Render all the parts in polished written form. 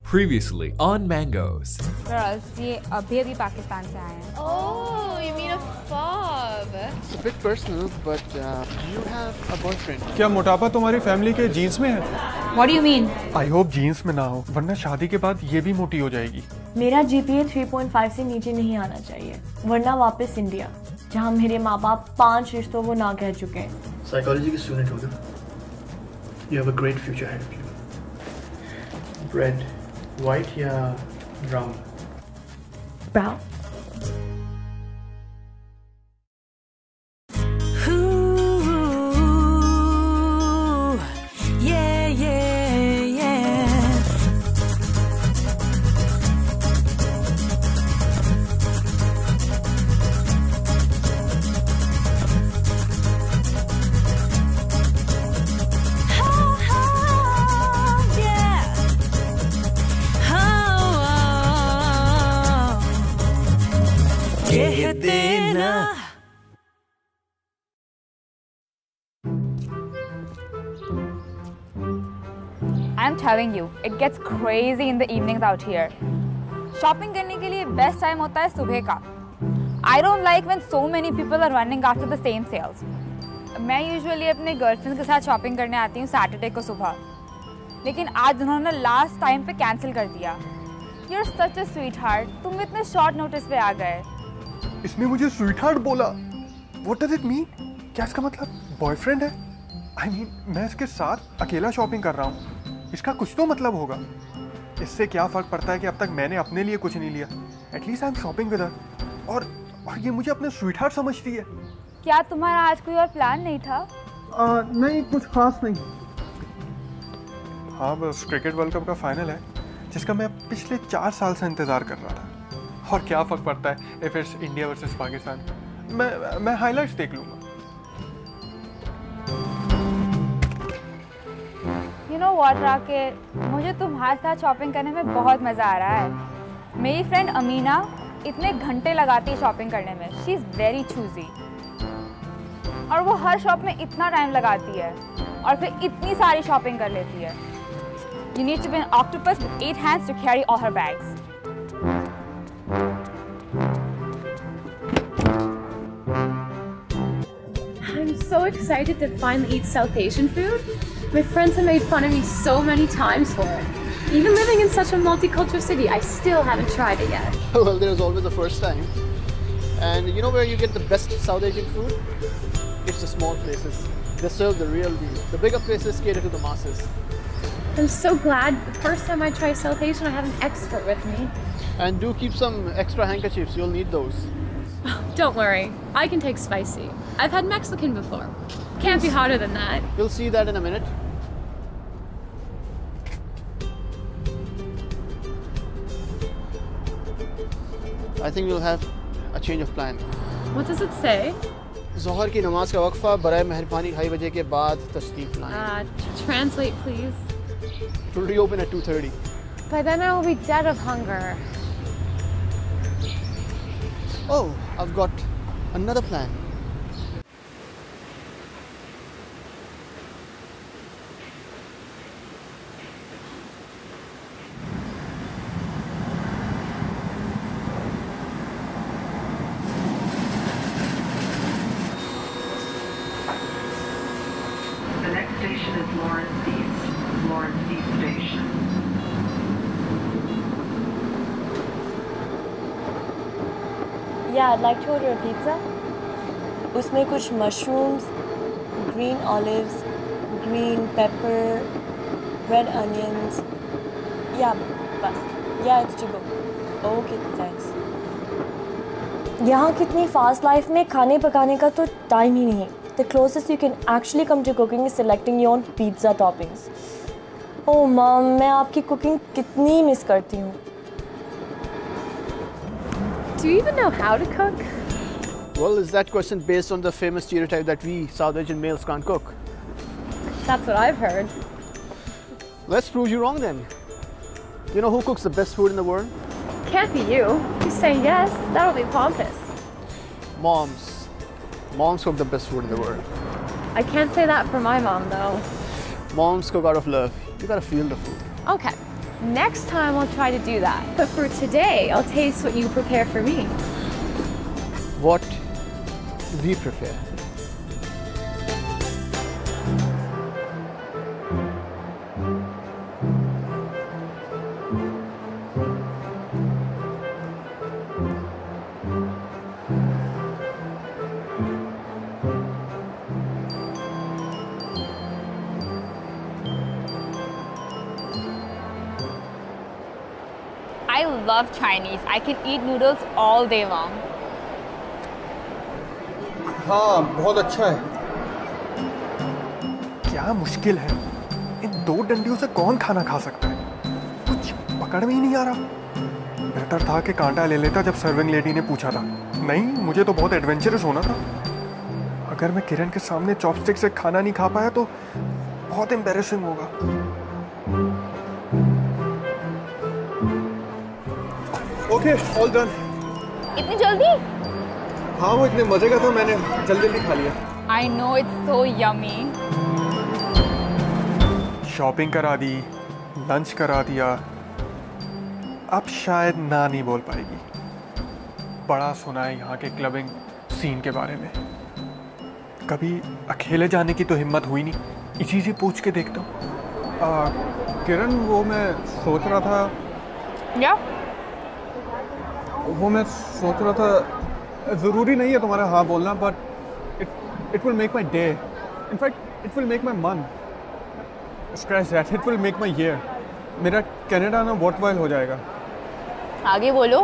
Previously on Mangoes. Girls, ये अभी पाकिस्तान से आए हैं. Oh, you mean a fob? It's a bit personal, but you have a boyfriend. क्या मोटापा तुम्हारी फैमिली के जीन्स में है? What do you mean? I hope jeans में ना हो, वरना शादी के बाद ये भी मोटी हो जाएगी. मेरा GPA 3.5 से नीचे नहीं आना चाहिए, वरना वापस इंडिया, जहाँ मेरे माँ बाप 5 रिश्तों को ना कह चुके हैं. साइकोलॉजी की स्टूडेंट हो तुम. You have a great future ahead of you. Bread, white या brown? Brown. I'm telling you, it gets crazy in the evenings out here. Shopping करने के लिए best time होता है सुबह का. I don't like when so many people are running after the same sales. मैं usually अपने girlfriend के साथ shopping करने आती हूँ Saturday को सुबह. लेकिन आज उन्होंने last time पे cancel कर दिया. You're such a sweetheart. तुम इतने short notice पे आ गए. इसने मुझे स्वीटहार्ट बोला. What does it mean? क्या इसका मतलब बॉयफ्रेंड है? I mean, मैं इसके साथ अकेला शॉपिंग कर रहा हूँ. इसका कुछ तो मतलब होगा. इससे क्या फर्क पड़ता है कि अब तक मैंने अपने लिए कुछ नहीं लिया. At least I am shopping with her. और ये मुझे अपने स्वीटहार्ट समझती है. क्या तुम्हारा आज कोई और प्लान नहीं था? नहीं, कुछ खास नहीं. हाँ, बस क्रिकेट वर्ल्ड कप का फाइनल है, जिसका मैं पिछले 4 साल से इंतज़ार कर रहा था. और क्या फ़र्क पड़ता है if it's India versus Pakistan. मैं हाइलाइट्स देख लूँगा. You know what, राकेश, मुझे तुम्हारे साथ शॉपिंग करने में बहुत मज़ा आ रहा है. मेरी फ्रेंड अमीना इतने घंटे लगाती है शॉपिंग करने में. She is very choosy. और वो हर शॉप में इतना टाइम लगाती है और फिर इतनी सारी शॉपिंग कर लेती है. You need to be an octopus with 8 hands to carry all her bags. I'm so excited to finally eat South Asian food. My friends have made fun of me so many times for it. Even living in such a multicultural city, I still haven't tried it yet. Well, there's always a first time. And you know where you get the best South Asian food? It's the small places. They serve the real deal. The bigger places cater to the masses. I'm so glad the first time I try South Asian, I have an expert with me. And do keep some extra handkerchiefs. You'll need those. Don't worry, I can take spicy. I've had Mexican before. Can't be hotter than that. You'll see that in a minute. I think we'll have a change of plan. What does it say? ज़ोहर की नमाज का वक्फा बराए मेहरबानी 2:30 बजे के बाद तशरीफ लाएं. Translate, please. It will reopen at 2:30. By then I will be dead of hunger. Oh, I've got another plan. The next station is Lawrence East Station. Yeah, I'd like to order a pizza. उसमें कुछ mushrooms, green olives, green pepper, red onions. Yeah, बस. Yeah, it's to go. Okay, thanks. यहाँ कितनी fast life में खाने पकाने का तो टाइम ही नहीं. The closest you can actually come to cooking is selecting your own pizza toppings. Oh mom, मैं आपकी cooking कितनी मिस करती हूँ. Do you even know how to cook? Well, is that question based on the famous stereotype that we South Asian males can't cook? That's what I've heard. Let's prove you wrong then. You know who cooks the best food in the world? Can't be you. You say yes, that'll be pompous. Moms. Moms cook the best food in the world. I can't say that for my mom though. Moms cook out of love. You gotta feel the food. Okay, Next time I'll try to do that. But for today, I'll taste what you prepare for me. What we prepare. I love Chinese. I can eat noodles all day long. हाँ बहुत अच्छा है। क्या मुश्किल है, इन 2 डंडियों से कौन खाना खा सकता है? कुछ पकड़ में ही नहीं आ रहा। बेहतर था कि कांटा ले लेता जब सर्विंग लेडी ने पूछा था। नहीं, मुझे तो बहुत एडवेंचरस होना था। अगर मैं किरण के सामने चॉपस्टिक से खाना नहीं खा पाया तो बहुत एम्बैरेसिंग होगा। Okay, all done. इतनी जल्दी? हाँ, वो इतने मजे का था, मैंने जल्दी खा लिया। I know, it's so yummy. Shopping करा दी, लंच करा दिया, अब शायद ना नहीं बोल पाएगी। बड़ा सुना है यहाँ के क्लबिंग सीन के बारे में। कभी अकेले जाने की तो हिम्मत हुई नहीं, इसी से पूछ के देखता हूँ। किरण, वो मैं सोच रहा था। Yeah? वो मैं सोच रहा था, ज़रूरी नहीं है तुम्हारा हाँ बोलना, but it will make my day. In fact it will make my month. Scratch that, it will make my year. मेरा कनाडा ना वर्थवाइल हो जाएगा। आगे बोलो।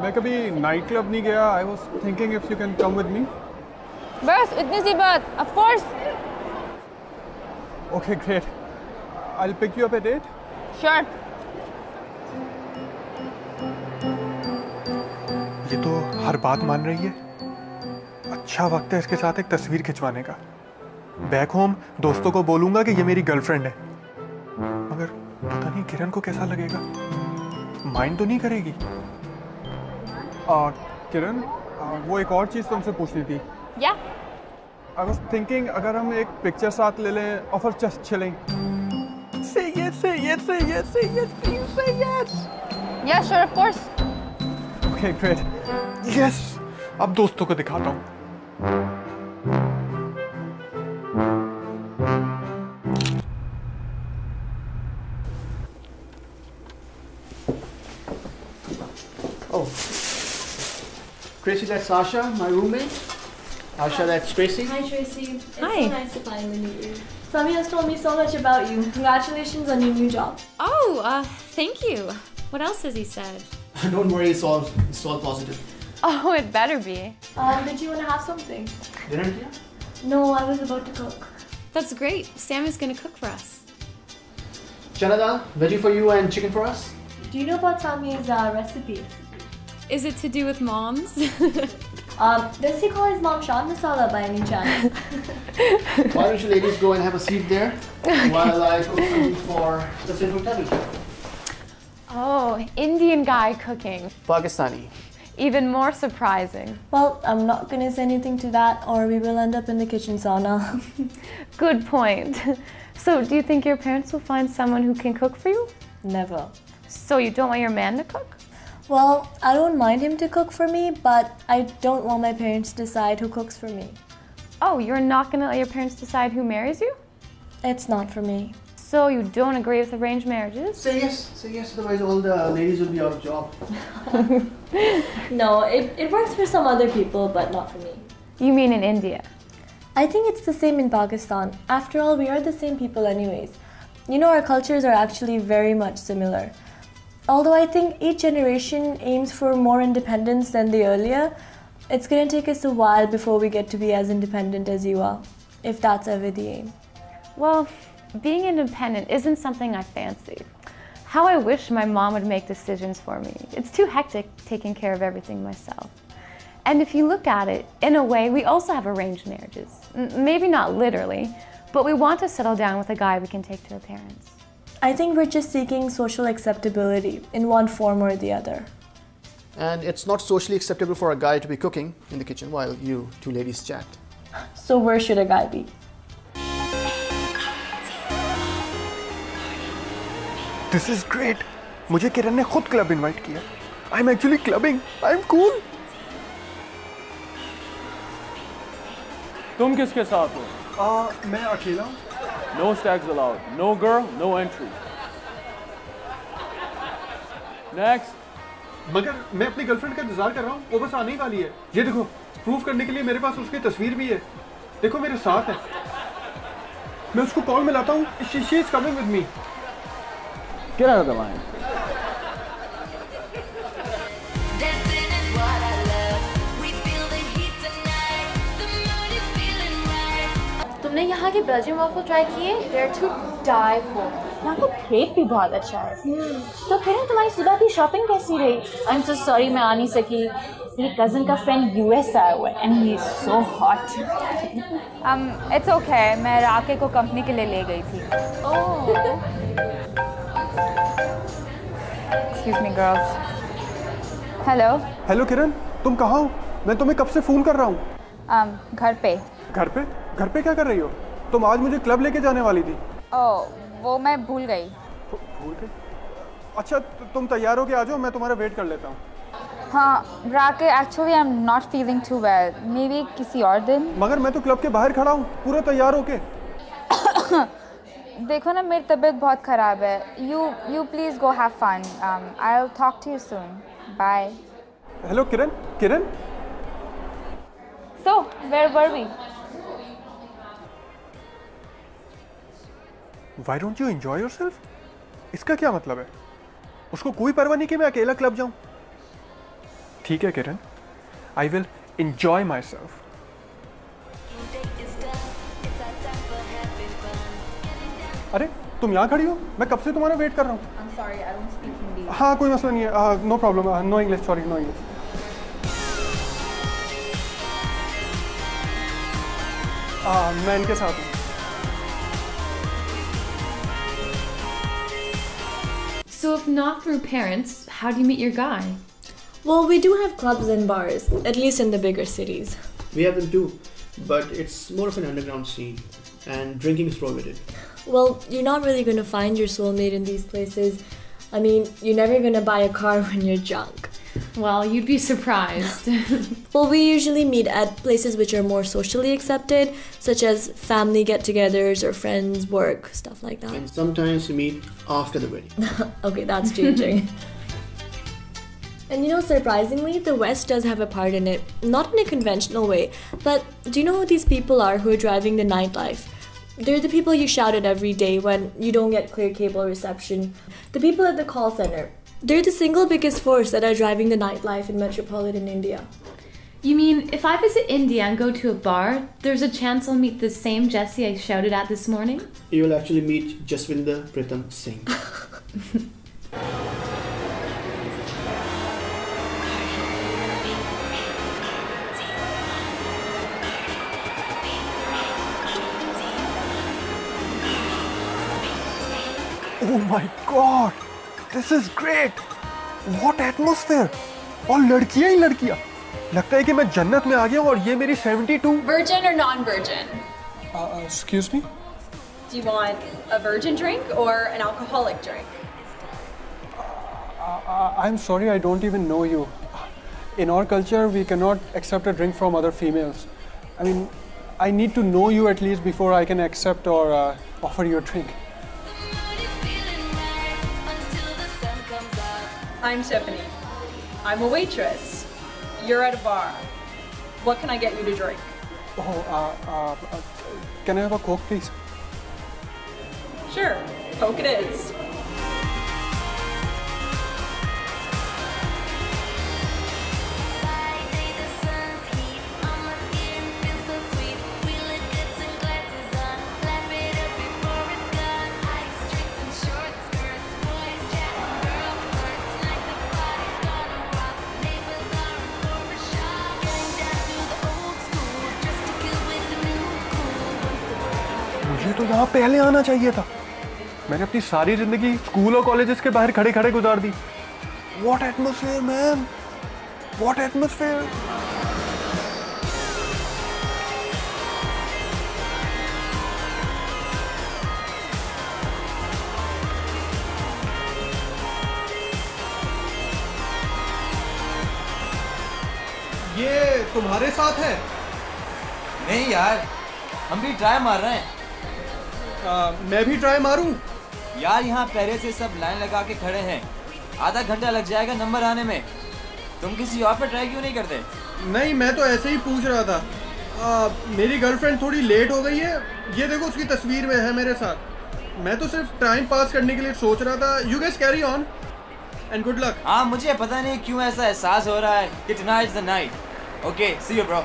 मैं कभी नाइट क्लब नहीं गया। I was thinking if you can come with me. बस इतनी सी बात। Of course. Okay great, I will pick you up at 8। Sure. ये तो हर बात मान रही है। अच्छा वक्त है इसके साथ एक तस्वीर खिंचवाने का। बैक होम दोस्तों को बोलूंगा कि ये मेरी गर्लफ्रेंड है, मगर पता नहीं किरण को कैसा लगेगा। माइंड तो नहीं करेगी। किरण, वो एक और चीज़ तुमसे पूछनी थी। या? आई वाज थिंकिंग अगर हम एक पिक्चर साथ ले लें और फिर just chilling. Say yes, say yes, say yes, say yes, please say yes. Yeah, sure, of course. Okay, great. Yes. अब दोस्तों को दिखाता हूँ। Oh, Tracy, that's Sasha, my roommate. Asha, that's Tracy. Hi, Tracy. It's Hi. so nice to finally meet you. Sami has told me so much about you. Congratulations on your new job. Oh, thank you. What else has he said? Don't worry, it's all positive. Oh, it better be. Did you want to have something? Dinner here? No, I was about to cook. That's great. Sam is going to cook for us. Chana dal, veggie for you and chicken for us. Do you know about Sami's recipe? Is it to do with moms? Does he call his mom Shan Masala by any chance? Why don't you ladies go and have a seat there while I cook something for the Central Television? Oh, Indian guy cooking. Pakistani. Even more surprising. Well, I'm not going to say anything to that or we will end up in the kitchen sauna. Good point. So, do you think your parents will find someone who can cook for you? Never. So you don't want your man to cook? Well, I don't mind him to cook for me, but I don't want my parents to decide who cooks for me. Oh, you're not going to let your parents decide who marries you? It's not for me. So you don't agree with arranged marriages? Say yes, otherwise all the ladies will be out of job. No, it works for some other people, but not for me. You mean in India? I think it's the same in Pakistan. After all, we are the same people anyways. You know, our cultures are actually very much similar. Although I think each generation aims for more independence than the earlier, it's going to take us a while before we get to be as independent as you are, if that's ever the aim. Well, being independent isn't something I fancy. How I wish my mom would make decisions for me. It's too hectic taking care of everything myself. And if you look at it, in a way, we also have arranged marriages. Maybe not literally, but we want to settle down with a guy we can take to our parents. I think we're just seeking social acceptability in one form or the other. And it's not socially acceptable for a guy to be cooking in the kitchen while you two ladies chat. So where should a guy be? This is great. मुझे किरण ने खुद club invite किया. I am actually clubbing. I am cool. तुम किसके साथ हो? मैं अकेला हूँ. No stags allowed. No girl, no entry. Next. मगर मैं अपनी गर्लफ्रेंड का इंतजार कर रहा हूँ. वो बस आने ही वाली है. ये देखो, प्रूफ करने के लिए मेरे पास उसकी तस्वीर भी है. देखो मेरे साथ है. मैं उसको कॉल मिलाता हूँ. She is coming with me. Get out of the line. तुमने यहाँ के बेल्जियम वॉफल ट्राई किए? They are to die for. यहाँ का क्रेप भी बहुत अच्छा है. तो फिर तुम्हारी सुबह की शॉपिंग कैसी रही? I'm so sorry मैं आ नहीं सकी. मेरी कज़न का फ्रेंड US आया हुआ है and he is so hot. It's okay. मैं राके को कंपनी के लिए ले गई थी. Excuse me, girls. Hello. Hello Kiran, तुम कहाँ हो? मैं तुम्हें कब से फोन कर रहा हूँ. घर पे. घर पे? घर पे क्या कर रही हो? तुम आज मुझे क्लब लेके जाने वाली थी. वो मैं भूल गई. भूल गई? अच्छा तुम तैयार हो के आ जाओ, मैं तुम्हारा वेट कर लेता हूँ. हाँ राके, actually I am not feeling too well. Maybe किसी और दिन. मगर मैं तो क्लब के बाहर खड़ा हूँ पूरा तैयार होके. देखो ना मेरी तबीयत बहुत ख़राब है. You please go have fun. I will talk to you soon. Bye. Hello Kiran. Kiran. So where were we? Why don't you enjoy yourself? इसका क्या मतलब है? उसको कोई परवाह नहीं कि मैं अकेला क्लब जाऊं. ठीक है किरण, I will enjoy myself. अरे तुम यहाँ खड़ी हो? मैं कब से तुम्हारा वेट कर रहा हूँ. I'm sorry, I don't speak Hindi. हाँ कोई मसला नहीं है. No problem. No English. Sorry, no English. मैं इनके साथ हूँ. So if not through parents, how do you meet your guy? Well, we do have clubs and bars, at least in the bigger cities. We have them too, but it's more of an underground scene, and drinking is prohibited. Well, you're not really going to find your soulmate in these places. I mean, you're never going to buy a car when you're drunk. Well, you'd be surprised. Well, we usually meet at places which are more socially accepted, such as family get-togethers or friends, work, stuff like that. And sometimes we meet after the wedding. Okay, that's changing. And you know, surprisingly, the West does have a part in it. Not in a conventional way, but do you know who these people are who are driving the nightlife? They're the people you shout at every day when you don't get clear cable reception. The people at the call center. They're the single biggest force that are driving the nightlife in metropolitan India. You mean, if I visit India and go to a bar, there's a chance I'll meet the same Jessie I shouted at this morning? You will actually meet Jaswinder Pritam Singh. Oh my God! This is great! What atmosphere! और लड़कियां ही लड़कियां. लगता है कि मैं जन्नत में आ गया हूँ और ये मेरी 72. Virgin or non-virgin? Excuse me? Do you want a virgin drink or an alcoholic drink? I'm sorry, I don't even know you. In our culture, we cannot accept a drink from other females. I mean, I need to know you at least before I can accept or offer you a drink. I'm Tiffany. I'm a waitress. You're at a bar. What can I get you to drink? Oh, can I have a Coke, please? Sure, Coke it is. मुझे तो यहाँ पहले आना चाहिए था. मैंने अपनी सारी जिंदगी स्कूल और कॉलेजेस के बाहर खड़े खड़े गुजार दी. What atmosphere, man! What atmosphere! तुम्हारे साथ है? नहीं यार, हम भी ट्राई मार रहे हैं। मैं भी ट्राई मारूं? यार यहाँ पहले से सब लाइन लगा के खड़े हैं, आधा घंटा लग जाएगा नंबर आने में। तुम किसी और पे ट्राई क्यों नहीं करते? नहीं, मैं तो ऐसे ही पूछ रहा था। मेरी गर्लफ्रेंड थोड़ी लेट हो गई है, ये देखो उसकी तस्वीर में है मेरे साथ। मैं तो सिर्फ टाइम पास करने के लिए सोच रहा था। You guys carry on and good luck. हाँ, मुझे पता नहीं क्यों ऐसा एहसास हो रहा है कि tonight is the night. Okay, see you bro.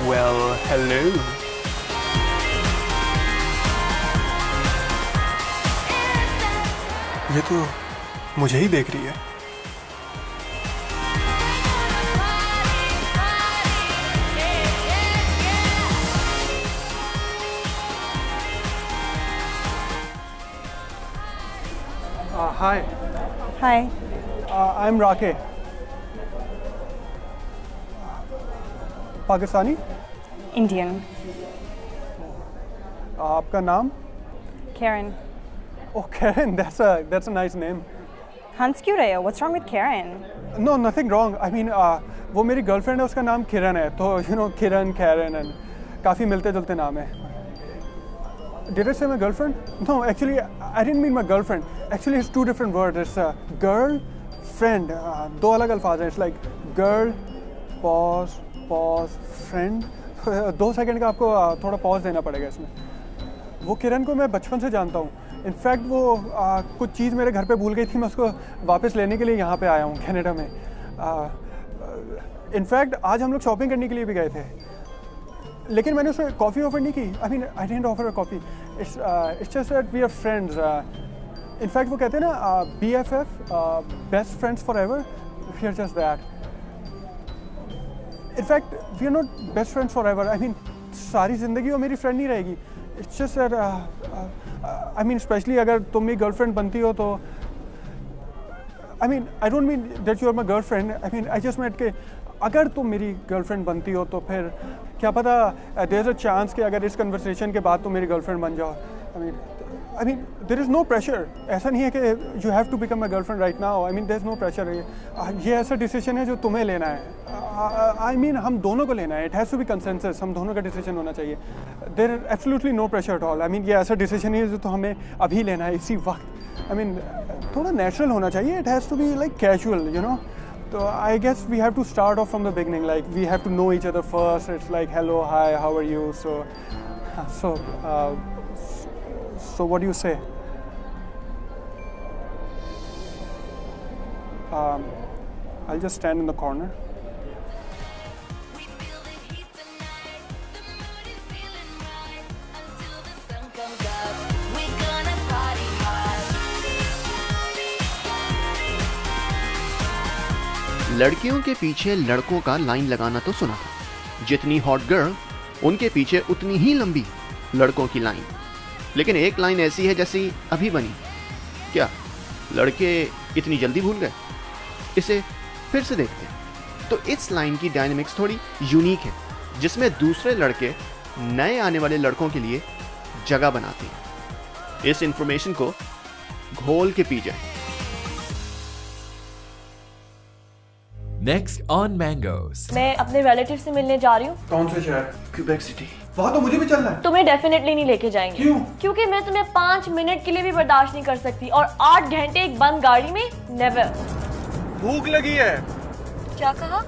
Well, hello. ये तो मुझे ही देख रही है। Hi. Hi. I'm Rake. Pakistani? Indian. आपका नाम? Karen. Oh, Karen, that's a nice name. हंस क्यों रहे हो? What's wrong with Karen? No, nothing wrong. I mean, वो मेरी गर्लफ्रेंड है, उसका नाम किरण है, तो किरण, Karen, and काफ़ी मिलते जुलते नाम है। Did I say my girlfriend? No, actually, I didn't mean my girlfriend. Actually, it's two different words. It's girl, friend. दो अलग अल्फाज हैं. It's like girl, pause, friend. 2 second का आपको थोड़ा पॉज देना पड़ेगा इसमें। वो किरण को मैं बचपन से जानता हूँ। इनफैक्ट वो कुछ चीज़ मेरे घर पे भूल गई थी, मैं उसको वापस लेने के लिए यहाँ पे आया हूँ कनाडा में। इनफैक्ट आज हम लोग शॉपिंग करने के लिए भी गए थे, लेकिन मैंने उसे कॉफ़ी ऑफर नहीं की। I mean I didn't offer a coffee. It's just that we are friends. In fact वो कहते हैं ना BFF, best friends for ever. We are just that. In fact we are not best friends for ever. I mean सारी ज़िंदगी वो मेरी friend नहीं रहेगी। It's just that I mean specially अगर तुम मेरी गर्लफ्रेंड बनती हो तो I mean I don't mean that you are my girlfriend. I mean I just meant के अगर तुम मेरी गर्लफ्रेंड बनती हो तो फिर क्या पता देयर इज़ अ चांस कि अगर इस कन्वर्सेशन के बाद तुम मेरी गर्लफ्रेंड बन जाओ। I mean there is no pressure. ऐसा नहीं है कि you have to become my girlfriend right now. I mean there is no pressure. ये ऐसा डिसीजन है जो तुम्हें लेना है। आई मीन हम दोनों को लेना है। It has to be consensus. हम दोनों का डिसीजन होना चाहिए। There is absolutely no pressure at all. I mean ये ऐसा डिसीजन है जो तो हमें अभी लेना है इसी वक्त। आई मीन थोड़ा नेचुरल होना चाहिए। It has to be like casual, you know. So I guess we have to start off from the beginning. Like we have to know each other first. It's like hello, hi, how are you? So what do you say? I'll just stand in the corner. लड़कियों के पीछे लड़कों का line लगाना तो सुना था। जितनी हॉट गर्ल उनके पीछे उतनी ही लंबी लड़कों की लाइन। लेकिन एक लाइन ऐसी है जैसी अभी बनी। क्या लड़के इतनी जल्दी भूल गए? इसे फिर से देखते हैं। तो इस लाइन की डायनेमिक्स थोड़ी यूनिक है, जिसमें दूसरे लड़के नए आने वाले लड़कों के लिए जगह बनाते हैं। इस इंफॉर्मेशन को घोल के पी जाए। Next on Mangoes. मैं अपने रिलेटिव से मिलने जा रही हूँ। कौन से शहर? Quebec city. वहाँ तो मुझे भी चलना है। तुम्हें डेफिनेटली नहीं लेके जाएंगे। क्यों? क्योंकि मैं तुम्हें 5 मिनट के लिए भी बर्दाश्त नहीं कर सकती, और 8 घंटे एक बंद गाड़ी में नेवर। भूख लगी है। क्या कहा?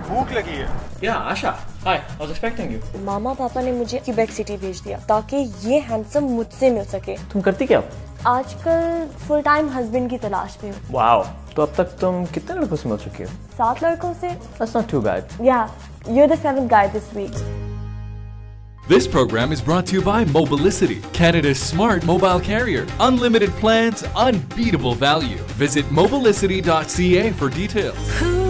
भूख लगी है। Yeah, Asha. Hi, I was expecting you. मामा पापा ने मुझे क्यूबेक सिटी भेज दिया ताकि ये हैंडसम मुझसे मिल सके। तुम करती क्या? आजकल फुल टाइम हस्बैंड की तलाश में हूँ। Wow. तो अब तक तुम कितने लड़कों से मिल चुकी हो? 7 लड़कों से। That's not too bad. Yeah, you're the 7th guy this week. This program is brought to you by Mobilicity, Canada's smart mobile carrier. Unlimited plans, unbeatable value. Visit mobilicity.ca for details.